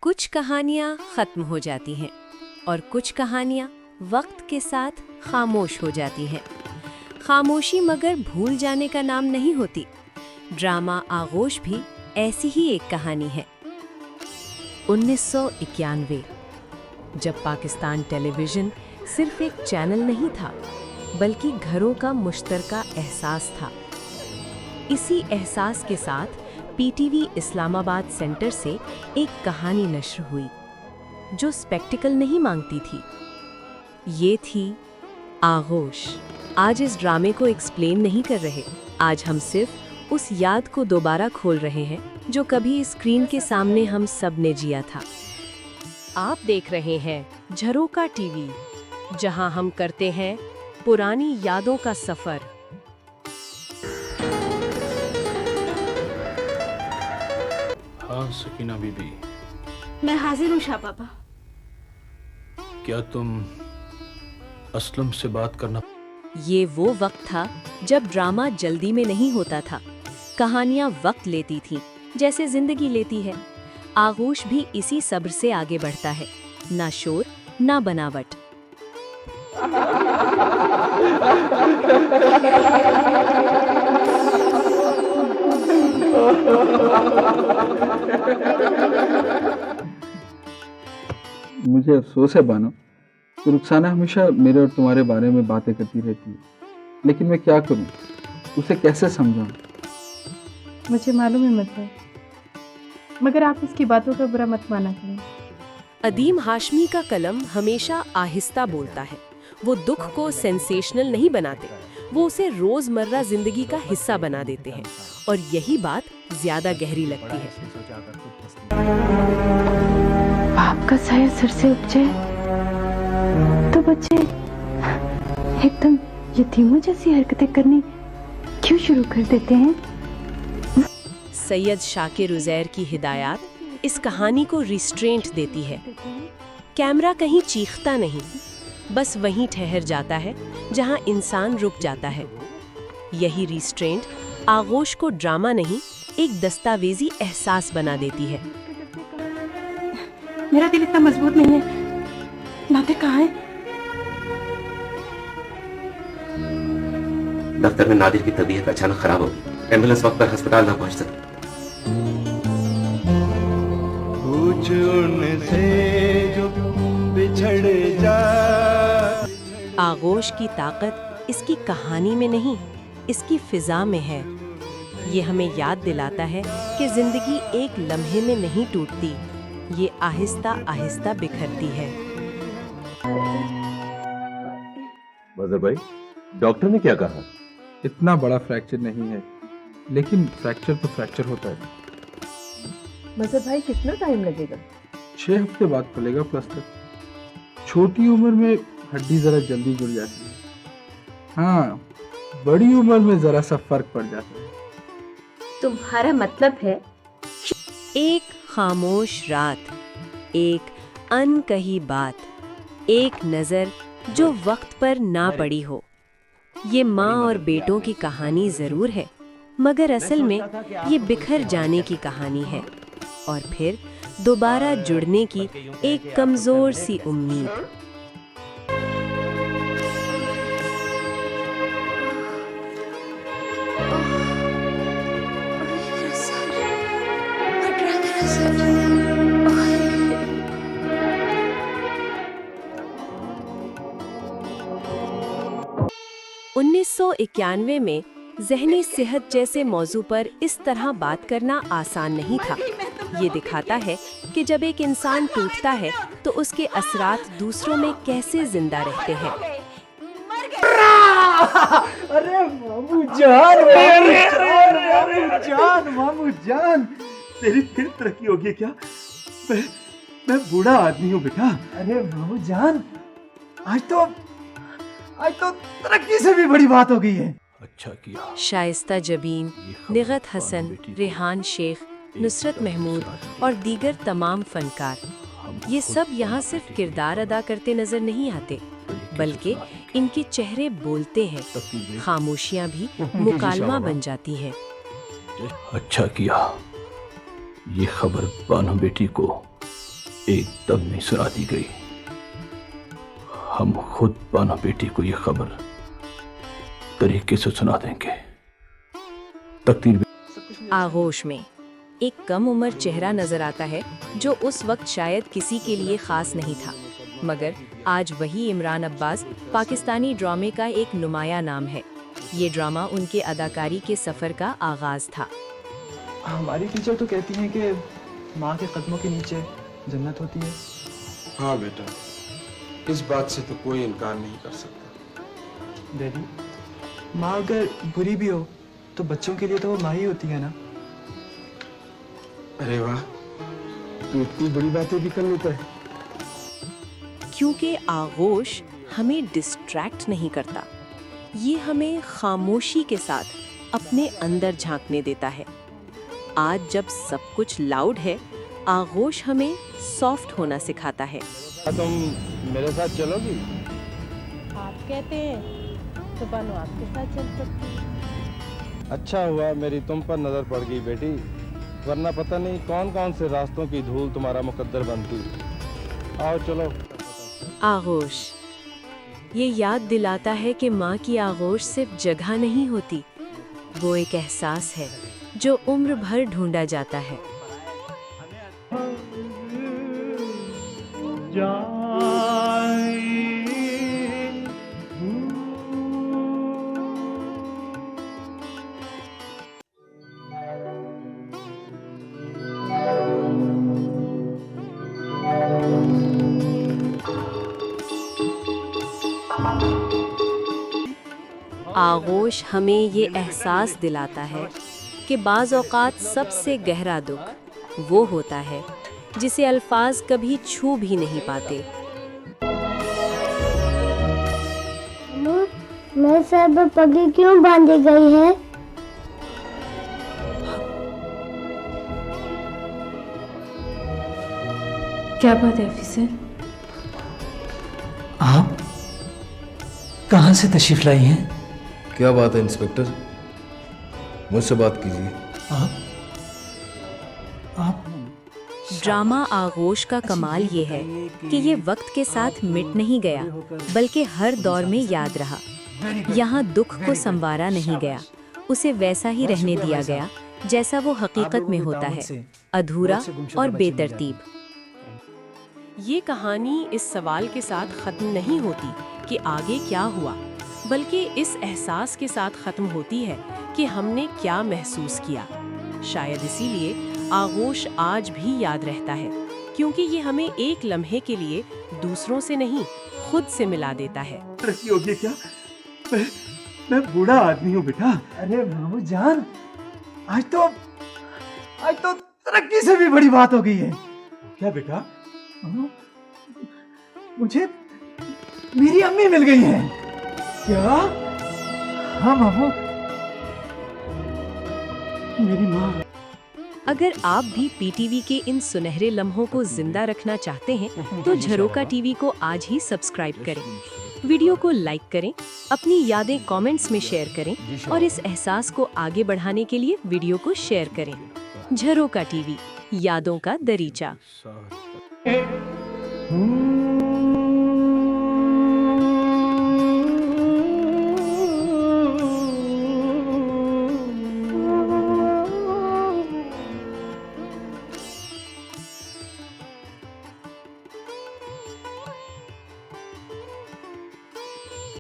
कुछ कहानियाँ ख़त्म हो जाती हैं और कुछ कहानियाँ वक्त के साथ खामोश हो जाती हैं। खामोशी मगर भूल जाने का नाम नहीं होती। ड्रामा आगोश भी ऐसी ही एक कहानी है। 1991, जब पाकिस्तान टेलीविज़न सिर्फ एक चैनल नहीं था, बल्कि घरों का मुश्तरका एहसास था। इसी एहसास के साथ पीटीवी इस्लामाबाद सेंटर से एक कहानी नश्र हुई, जो स्पेक्टिकल नहीं मांगती थी। ये थी आगोश। आज इस ड्रामे को एक्सप्लेन नहीं कर रहे, आज हम सिर्फ उस याद को दोबारा खोल रहे हैं जो कभी स्क्रीन के सामने हम सब ने जिया था। आप देख रहे हैं झरोका टीवी, जहां हम करते हैं पुरानी यादों का सफर। हाँ सकीना बीबी। मैं हाजिर हूँ शाह पापा। क्या तुम असलम से बात करना? ये वो वक्त था जब ड्रामा जल्दी में नहीं होता था, कहानियां वक्त लेती थीं, जैसे जिंदगी लेती है। आगोश भी इसी सब्र से आगे बढ़ता है, ना शोर ना बनावट। मुझे अफसोस है बानो कि रुखसाना हमेशा मेरे और तुम्हारे बारे में बातें करती रहती है, लेकिन मैं क्या करूं, उसे कैसे समझाऊं? मुझे मालूम है मतलब, मगर आप उसकी बातों का बुरा मत माना करें। अदीम हाशमी का कलम हमेशा आहिस्ता बोलता है। वो दुख को सेंसेशनल नहीं बनाते, वो उसे रोजमर्रा जिंदगी का हिस्सा बना देते हैं, और यही बात ज्यादा गहरी लगती है। बाप का साया सिर से उठ जाए तो बच्चे एकदम यतीमों जैसी हरकतें करनी क्यों शुरू कर देते हैं? सैयद शाकिर उज़ैर की हिदायत इस कहानी को रिस्ट्रेंट देती है। कैमरा कहीं चीखता नहीं, बस वहीं ठहर जाता है जहां इंसान रुक जाता है। यही रिस्ट्रेंट आगोश को ड्रामा नहीं, एक दस्तावेजी एहसास बना देती है। मेरा दिल इतना मजबूत नहीं है। नाते कहाँ है? दफ्तर में नादिर की तबीयत अचानक खराब हो गई। एम्बुलेंस वक्त पर अस्पताल ना पहुंच सकी। कुछ उनसे जो बिछड़ जा। आगोश की ताकत इसकी कहानी में नहीं, इसकी फिजा में है। ये हमें याद दिलाता है कि जिंदगी एक लम्हे में नहीं टूटती, ये आहिस्ता आहिस्ता बिखरती है। मजहर भाई, डॉक्टर ने क्या कहा? इतना बड़ा फ्रैक्चर नहीं है, लेकिन फ्रैक्चर तो फ्रैक्चर होता है। मजहर भाई, कितना टाइम लगेगा? 6 हफ्ते बाद खुलेगा प्लास्टर। छोटी उम्र में हड्डी जरा जल्दी जुड़ जाती है, हाँ, बड़ी उम्र में जरा सा फर्क पड़ जाता है। तुम्हारा मतलब है? एक खामोश रात, एक अनकही बात, एक नजर जो वक्त पर ना पड़ी हो। ये माँ और बेटों की कहानी जरूर है, मगर असल में ये बिखर जाने की कहानी है, और फिर दोबारा जुड़ने की एक कमजोर सी उम्मीद। उन्नीस 1991 में ज़हनी सेहत जैसे मौजू पर इस तरह बात करना आसान नहीं था। ये दिखाता है कि जब एक इंसान टूटता है तो उसके असरात दूसरों में कैसे जिंदा रहते हैं। अरे मामू जान, मामू जान, मामू जान, तेरी फिर तरक्की होगी क्या? मैं बूढ़ा आदमी हूँ बेटा। अरे मामू जान, आज तो तरक्की से भी बड़ी बात हो गई है। अच्छा किया। शाइस्ता जबीन, निगत हसन, रेहान शेख, नुसरत महमूद और दीगर तमाम फनकार, ये सब यहाँ सिर्फ किरदार अदा करते नजर नहीं आते, बल्कि इनके चेहरे बोलते हैं। खामोशियाँ भी मुकालमा बन जाती हैं। अच्छा किया, ये खबर बानो बेटी को एकदम नहीं सुना दी गई। हम खुद बानो बेटी को ये खबर तरीके से सुना देंगे। तकदीर आगोश में एक कम उम्र चेहरा नजर आता है जो उस वक्त शायद किसी के लिए खास नहीं था, मगर आज वही इमरान अब्बास पाकिस्तानी ड्रामे का एक नुमाया नाम है। ये ड्रामा उनके अदाकारी के सफ़र का आगाज़ था। हमारी टीचर तो कहती हैं कि माँ के कदमों के नीचे जन्नत होती है। हाँ बेटा, इस बात से तो कोई इनकार नहीं कर सकता। डैडी, माँ अगर बुरी भी हो तो बच्चों के लिए तो वो माँ ही होती है ना। अरे वाह, तू इतनी बड़ी बातें भी कर लेता है। क्योंकि आगोश हमें डिस्ट्रैक्ट नहीं करता, ये हमें खामोशी के साथ अपने अंदर झांकने देता है। आज जब सब कुछ लाउड है, आगोश हमें सॉफ्ट होना सिखाता है। तुम मेरे साथ चलोगी? आप कहते हैं तो बानो आपके साथ चल सकती है। अच्छा हुआ मेरी तुम पर नजर पड़ गई बेटी, वरना पता नहीं कौन कौन से रास्तों की धूल तुम्हारा मुकद्दर बनती। आओ चलो। आगोश ये याद दिलाता है कि माँ की आगोश सिर्फ जगह नहीं होती, वो एक एहसास है जो उम्र भर ढूंढा जाता है। आगोश हमें ये एहसास दिलाता है कि बाज़ औक़ात सबसे गहरा दुख वो होता है जिसे अल्फाज कभी छू भी नहीं पाते। मेरे सर पर पगड़ी क्यों बांधी गई है? क्या बात है ऑफिसर? आप कहाँ से तशरीफ लाई हैं? क्या बात है इंस्पेक्टर, मुझसे बात कीजिए। आप ड्रामा आगोश का कमाल ये है कि ये वक्त के साथ मिट नहीं गया, बल्कि हर दौर में याद रहा। यहाँ दुख को संवारा नहीं गया, उसे वैसा ही रहने दिया गया जैसा वो हकीकत में होता है, अधूरा और बेतरतीब। ये कहानी इस सवाल के साथ ख़त्म नहीं होती कि आगे क्या हुआ, बल्कि इस एहसास के साथ ख़त्म होती है कि हमने क्या महसूस किया। शायद इसीलिए आगोश आज भी याद रहता है, क्योंकि ये हमें एक लम्हे के लिए दूसरों से नहीं, खुद से मिला देता है। तरक्की होगी क्या? मैं बूढ़ा आदमी हूँ बेटा। अरे मामू जान, आज तो तरक्की से भी बड़ी बात हो गई है। क्या बेटा? मुझे मेरी अम्मी मिल गई है। क्या? हाँ मामू, मेरी माँ। अगर आप भी पीटीवी के इन सुनहरे लम्हों को जिंदा रखना चाहते हैं तो झरोका टीवी को आज ही सब्सक्राइब करें, वीडियो को लाइक करें, अपनी यादें कमेंट्स में शेयर करें और इस एहसास को आगे बढ़ाने के लिए वीडियो को शेयर करें। झरोका टीवी, यादों का दरीचा।